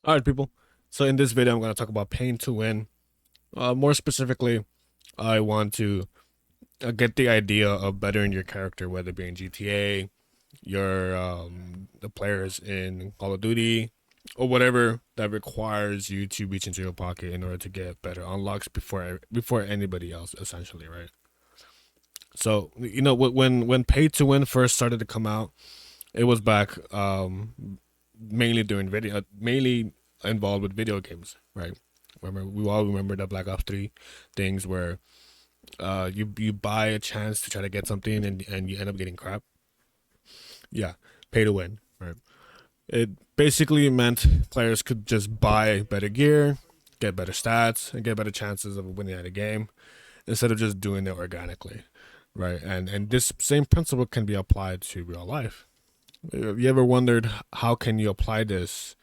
All right, people. So in this video, I'm going to talk about paying to win. More specifically, I want to get the idea of bettering your character, whether it be in GTA, your the players in Call of Duty, or whatever that requires you to reach into your pocket in order to get better unlocks before anybody else, essentially, right? So when pay to win first started to come out, it was back mainly during mainly involved with video games, right? Remember, we all remember the Black Ops 3 things where you buy a chance to try to get something and you end up getting crap. Yeah, pay to win, right? It basically meant players could just buy better gear, get better stats, and get better chances of winning at a game instead of just doing it organically, right? And this same principle can be applied to real life. Have you ever wondered how can you apply this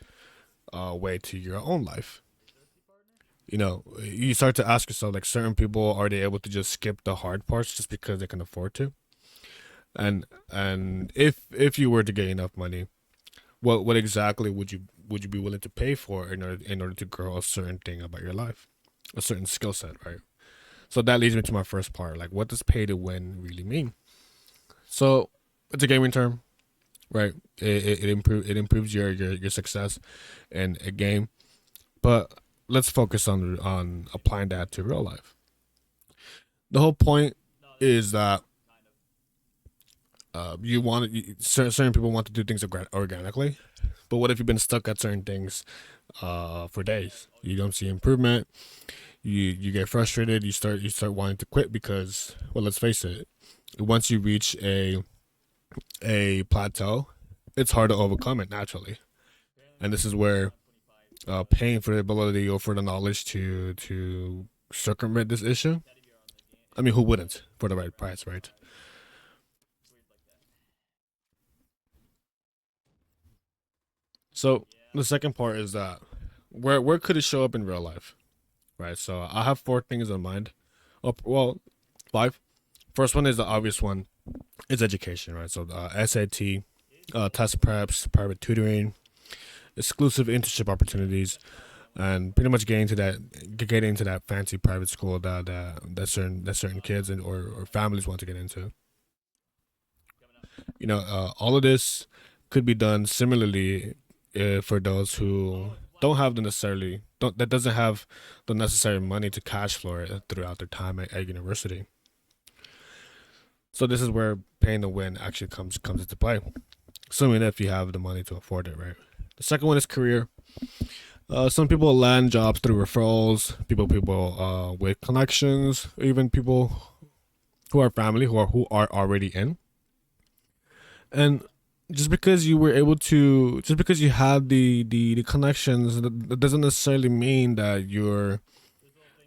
way to your own life? You start to ask yourself, like, certain people, are they able to just skip the hard parts just because they can afford to? And if you were to get enough money, what exactly would you be willing to pay for in order to grow a certain thing about your life, a certain skill set, right? So that leads me to my first part, like, what does pay to win really mean? So it's a gaming term, right? It improves your success in a game, but let's focus on applying that to real life. The whole point is that certain people want to do things organically, but what if you've been stuck at certain things for days? You don't see improvement. You get frustrated. You start wanting to quit because, well, let's face it, once you reach a plateau, it's hard to overcome it naturally. And this is where paying for the ability or for the knowledge to circumvent this issue. I mean, who wouldn't for the right price, right? So the second part is that where could it show up in real life, right? So I have four things in mind. Oh, well, five. First one is the obvious one. It's education, right? So SAT, test preps, private tutoring, exclusive internship opportunities, and pretty much getting to that fancy private school that certain kids or families want to get into. All of this could be done similarly for those who don't have the necessarily don't that doesn't have the necessary money to cash flow it throughout their time at university. So this is where paying to win actually comes into play, assuming if you have the money to afford it, right? The second one is career. Some people land jobs through referrals. People with connections, even people who are family who are already in. And just because you have the connections, that doesn't necessarily mean that you're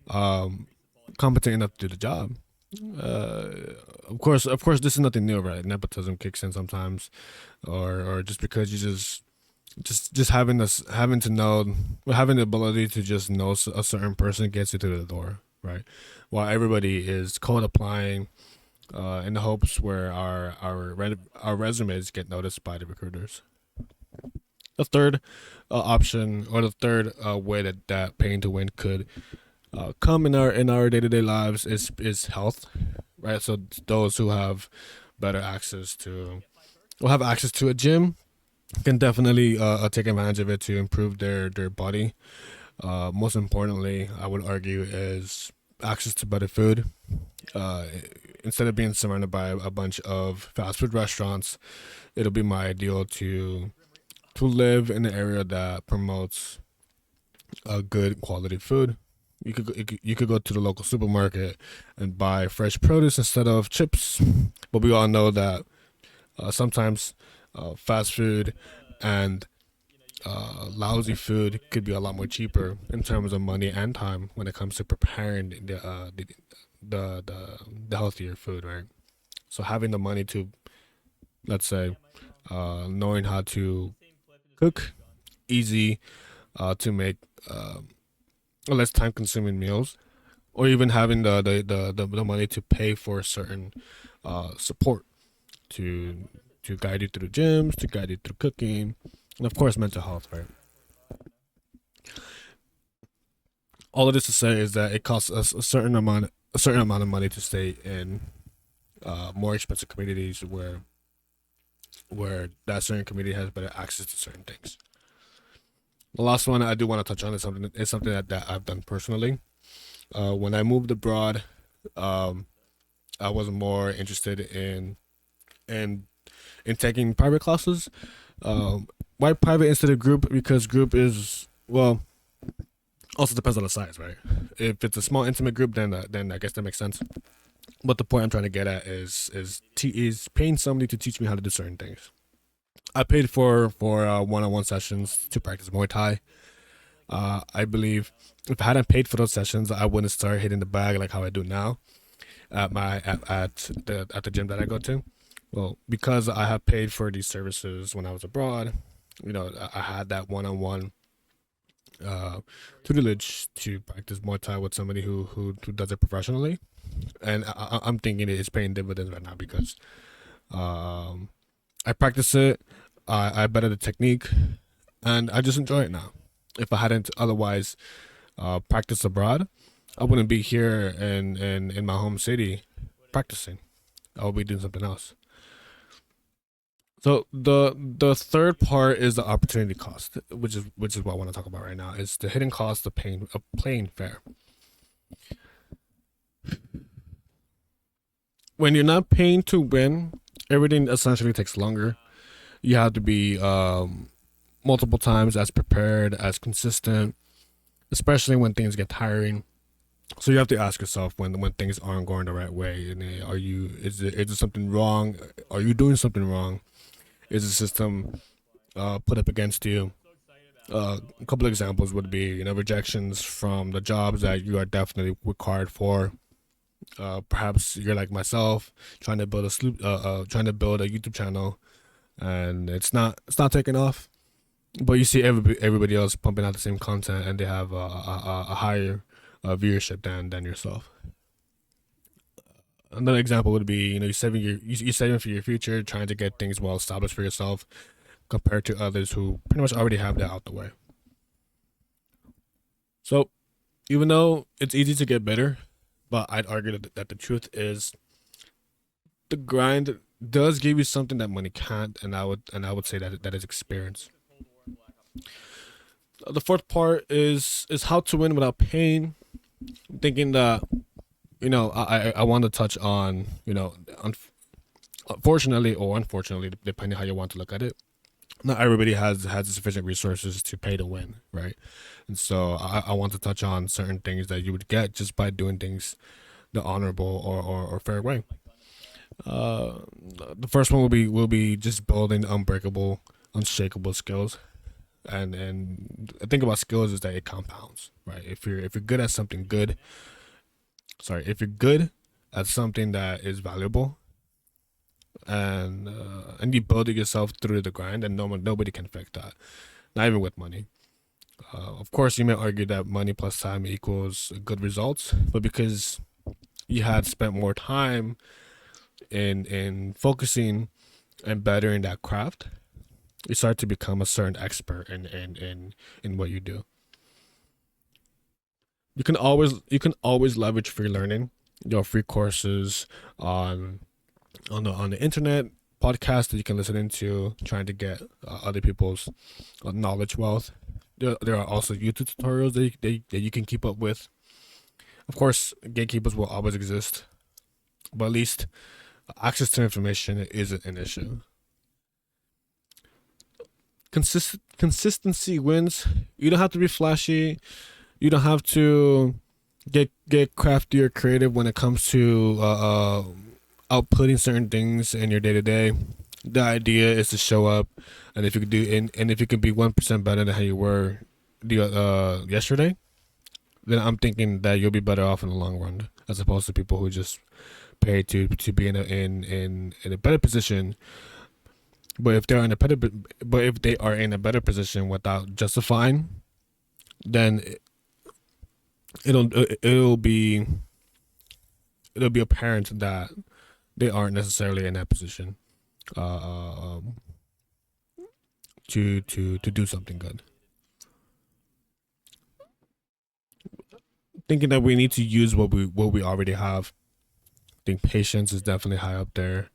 um, competent enough to do the job. Uh, of course, this is nothing new, right? Nepotism kicks in sometimes, or just because you just having to know, having the ability to just know a certain person gets you through the door, right? While everybody is code applying in the hopes where our resumes get noticed by the recruiters. The third option, or the third way that paying to win could come in our day-to-day lives is health, right? So those who have better access to will have access to a gym can definitely take advantage of it to improve their body. Most importantly, I would argue, is access to better food. uh, Instead of being surrounded by a bunch of fast food restaurants, it'll be my ideal to live in an area that promotes a good quality food. You could go to the local supermarket and buy fresh produce instead of chips, but we all know that sometimes fast food and lousy food could be a lot more cheaper in terms of money and time when it comes to preparing the healthier food, right? So having the money to, let's say, knowing how to cook easy to make less time consuming meals, or even having the money to pay for certain support to guide you through gyms, to guide you through cooking, and of course mental health, right? All of this to say is that it costs us a certain amount of money to stay in more expensive communities where that certain community has better access to certain things. The last one I do want to touch on is something that I've done personally. When I moved abroad, um, I was more interested in in taking private classes. Why private instead of group? Because group is, well, also depends on the size, right? If it's a small intimate group, then I guess that makes sense. But the point I'm trying to get at is paying somebody to teach me how to do certain things. I paid for one-on-one sessions to practice Muay Thai. I believe if I hadn't paid for those sessions, I wouldn't start hitting the bag like how I do now at the gym that I go to. Well, because I have paid for these services when I was abroad, I had that one-on-one tutelage to practice Muay Thai with somebody who does it professionally, and I'm thinking it's paying dividends right now because um, I practice it, I better the technique, and I just enjoy it now. If I hadn't otherwise practiced abroad, I wouldn't be here in my home city practicing. I would be doing something else. So the third part is the opportunity cost, which is what I want to talk about right now. Is the hidden cost of playing fair. When you're not paying to win, everything essentially takes longer. You have to be multiple times as prepared, as consistent, especially when things get tiring. So you have to ask yourself when things aren't going the right way, and is it something wrong? Are you doing something wrong? Is the system put up against you? A couple of examples would be rejections from the jobs that you are definitely required for. Perhaps you're like myself, trying to build a YouTube channel, and it's not taking off. But you see everybody else pumping out the same content, and they have a higher viewership than yourself. Another example would be you're saving for your future, trying to get things well established for yourself, compared to others who pretty much already have that out the way. So even though it's easy to get better, but I'd argue that the truth is the grind does give you something that money can't, and I would say that is experience. The fourth part is how to win without pain. Thinking that I want to touch on unfortunately or unfortunately, depending how you want to look at it. Not everybody has sufficient resources to pay to win, right? And so I want to touch on certain things that you would get just by doing things the honorable or fair way. Uh, the first one will be just building unbreakable, unshakable skills. And the thing about skills is that it compounds, right? If you're good at something good, sorry, if you're good at something that is valuable, and you build it yourself through the grind, and nobody can fake that, not even with money. Of course, you may argue that money plus time equals good results, but because you had spent more time in focusing and bettering that craft, you start to become a certain expert in what you do. You can always leverage free learning, free courses on the internet, podcasts that you can listen into, trying to get other people's knowledge wealth. There are also YouTube tutorials that you can keep up with. Of course, gatekeepers will always exist, but at least access to information isn't an issue. Consistency wins. You don't have to be flashy. You don't have to get crafty or creative when it comes to outputting certain things in your day to day. The idea is to show up, and if you could be 1% better than how you were yesterday, then I'm thinking that you'll be better off in the long run, as opposed to people who just pay to be in a better position. But if they are in a better position without justifying, then it'll it'll be it'll be apparent that they aren't necessarily in that position um, to do something good. thinking that we need to use what we already have. I think patience is definitely high up there.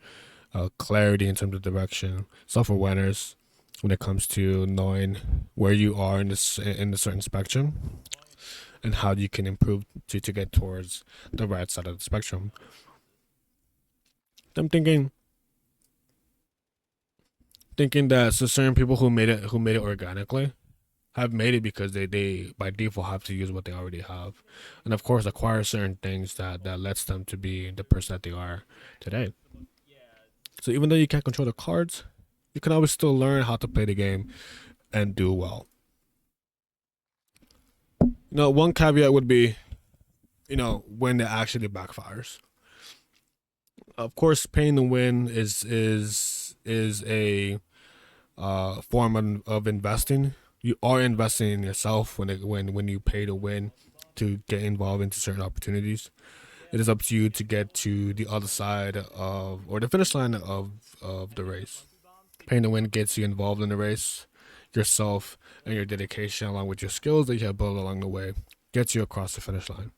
Clarity in terms of direction, self awareness when it comes to knowing where you are in a certain spectrum and how you can improve to get towards the right side of the spectrum. I'm thinking that so certain people who made it organically have made it because they by default have to use what they already have, and of course acquire certain things that lets them to be the person that they are today. So even though you can't control the cards, you can always still learn how to play the game and do well. One caveat would be, when it actually backfires. Of course, paying to win is a form of investing. You are investing in yourself when you pay to win to get involved into certain opportunities. It is up to you to get to the other side of or the finish line of the race. Paying to win gets you involved in the race. Yourself and your dedication, along with your skills that you have built along the way, gets you across the finish line.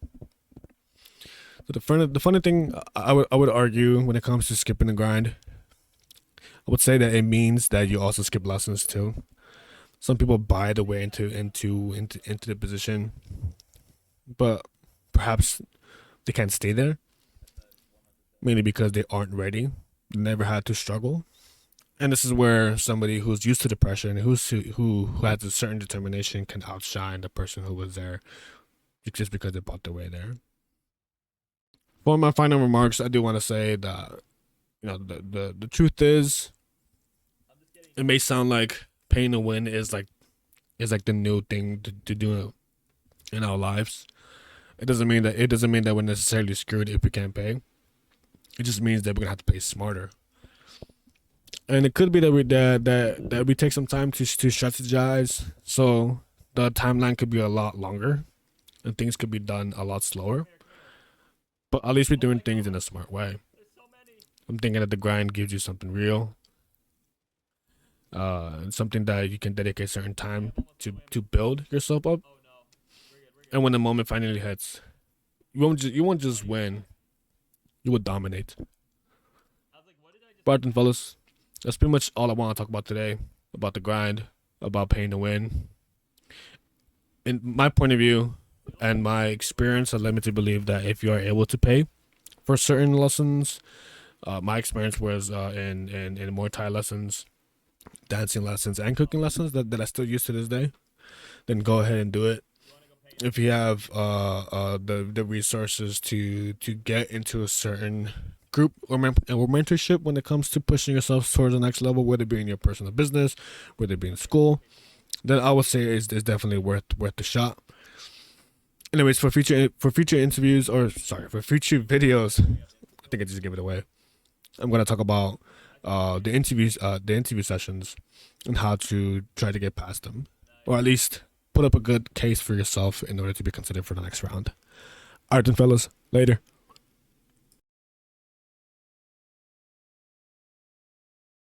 So the funny thing I would argue when it comes to skipping the grind, I would say that it means that you also skip lessons too. Some people buy the way into the position, but perhaps they can't stay there, mainly because they aren't ready. They never had to struggle. And this is where somebody who's used to the pressure and who has a certain determination can outshine the person who was there just because they bought their way there. For my final remarks, I do want to say that the truth is, it may sound like paying to win is like the new thing to do in our lives. It doesn't mean that we're necessarily screwed if we can't pay. It just means that we're gonna have to pay smarter. And it could be that we take some time to strategize, so the timeline could be a lot longer, and things could be done a lot slower. But at least we're doing things in a smart way. I'm thinking that the grind gives you something real, something that you can dedicate certain time to build yourself up. And when the moment finally hits, you won't just win, you will dominate. But then, fellas, that's pretty much all I want to talk about today. About the grind, about paying to win. In my point of view and my experience, I led me to believe that if you are able to pay for certain lessons, my experience was in Muay Thai lessons, dancing lessons, and cooking lessons that I still use to this day, then go ahead and do it. If you have the resources to get into a certain group or mentorship when it comes to pushing yourself towards the next level, whether it be in your personal business, whether it be in school, then I would say is definitely worth the shot. Anyways, for future interviews, or sorry, for future videos, I think I just gave it away. I'm gonna talk about the interview sessions and how to try to get past them, or at least put up a good case for yourself in order to be considered for the next round. Alright then, fellas, later.